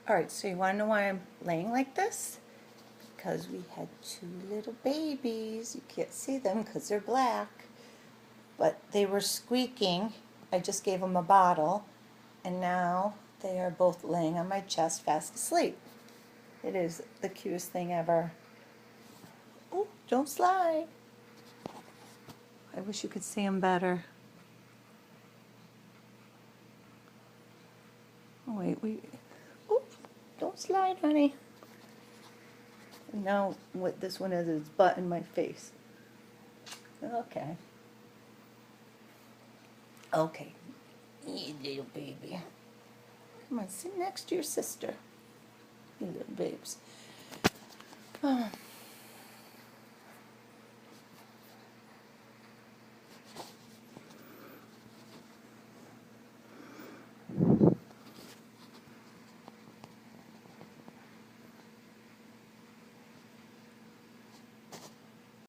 Alright, so you want to know why I'm laying like this? Because we had 2 little babies. You can't see them because they're black. But they were squeaking. I just gave them a bottle. And now they are both laying on my chest fast asleep. It is the cutest thing ever. Oh, don't slide. I wish you could see them better. Oh, wait. Oops, don't slide, honey. And now what this one is butt in my face. Okay. Okay. You little baby. Come on, sit next to your sister. You little babes. Oh.